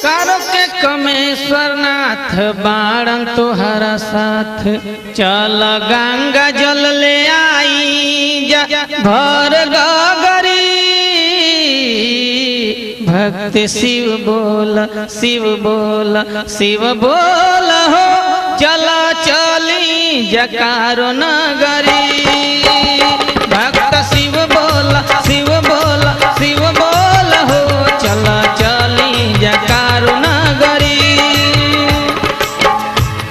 कारो के कमेश्वर नाथ बाणन तुहरा साथ चल गंगा जल ले आई जा भर गगरी भक्त शिव बोल शिव बोल शिव बोल हो चला चली जकारो नगरी भक्त शिव बोल शिव बोल शिव बोल हो चला चली जकारो नगरी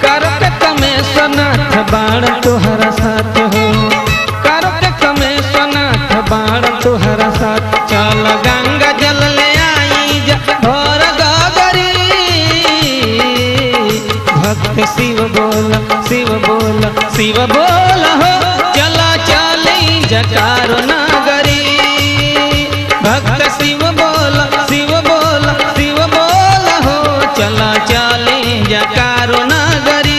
करके कमेश्वर नाथ बाण तुहरा साथ हो करके कमेश्वर नाथ बाण तुहरा साथ चल गंगा जल ले आई जा भर गगरी भक्त शिव बोल शिव बोल शिव बोल हो चला चली जकारो नगरी भक्त शिव बोल शिव बोल शिव बोल हो चला चली जकारो नगरी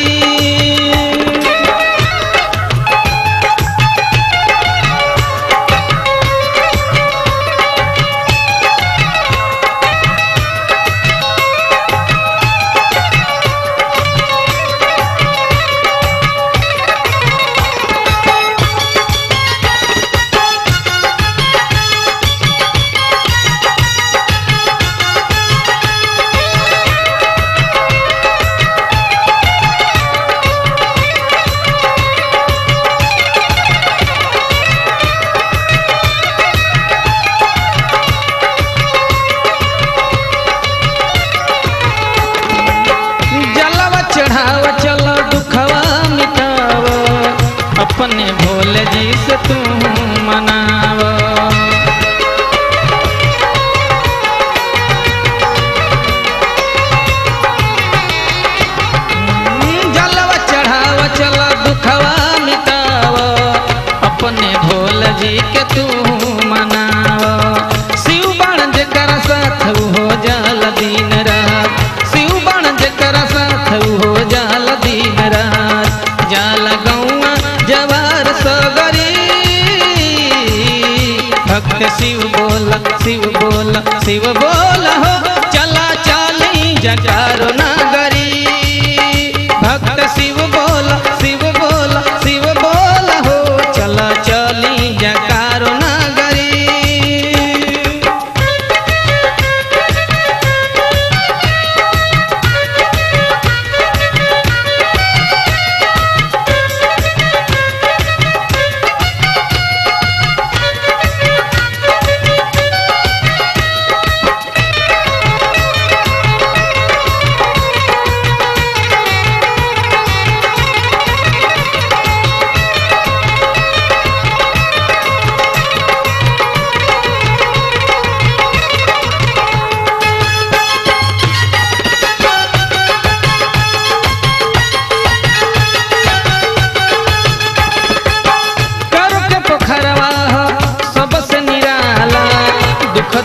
अपने भोले जी से तू मनाव जलवा चढ़ाव चल दुखवा मिटाव अपने भोले जी के तू मनाव शिव बाण जकर साथ हो जल दिन रात शिव बाण जकर साथ हो जल दिन रात जल गौआ जवार सगरी भक्त शिव बोल शिव बोल शिव बोल हो चला चली जकारो नगरी भक्त शिव बोल शिव बोल शिव बोल हो चला चली जकारो नगरी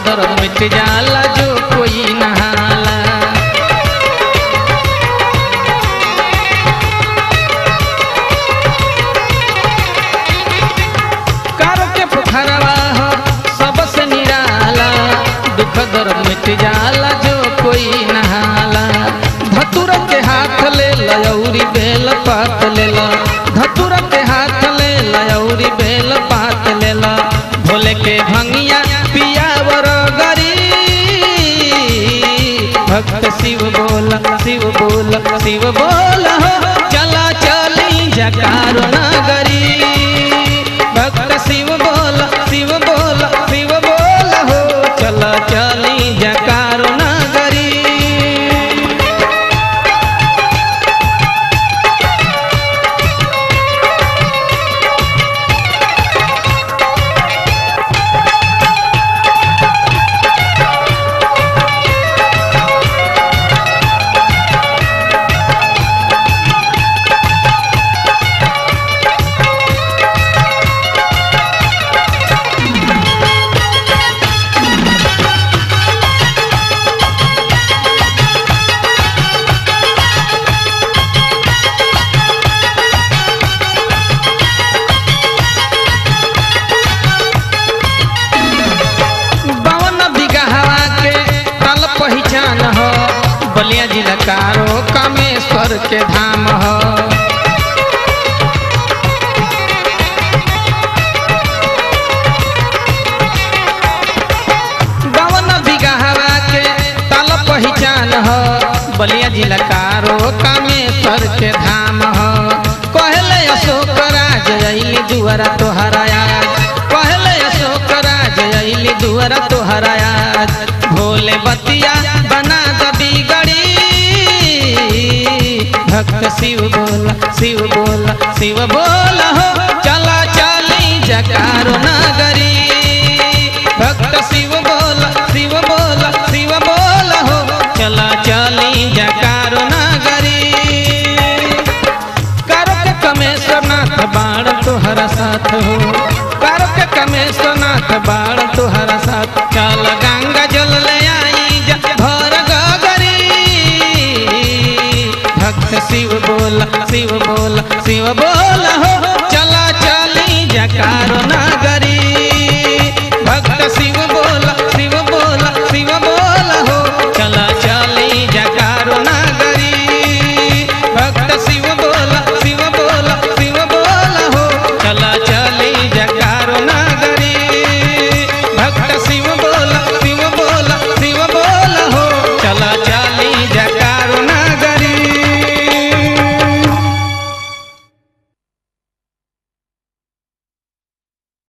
दर्द मिट जाला जो कोई नहाला कारो के पोखरवा हो सबसे निराला दुख दर्द मिट जाला जो कोई नहाला धतुर के हाथ ले लयौरी बेल पात ले ला धतुर के हाथ ले लयौरी बेल पात ले ला भोले के भंगिया पियावर गरी भक्त शिव बोल शिव बोल शिव बोल हो चला चली जकारो नगरी भक्त शिव बोल शिव बोल शिव बोल हो चला चली जकारो नगरी के धाम हो। गवन बिगहवा के ताल पहचान हो, बलिया जिला कारो कामेश्वर के धाम हो। कहले अशोक राज अइली दुआरा तोहरा आज, कहले अशोक राज अइली दुआरा तोहरा आज। भोले बतिया बना द बिगड़ी, भक्त शिव बोला शिव बोला शिव बोला हो, चला चली जकारो नगरी। भक्त शिव बोला शिव बोला शिव बोला हो, चला चली जकारो नगरी। करो के कमेश्वर नाथ बाण तोहरा साथ हो, करो के कमेश्वर नाथ बाण तोहरा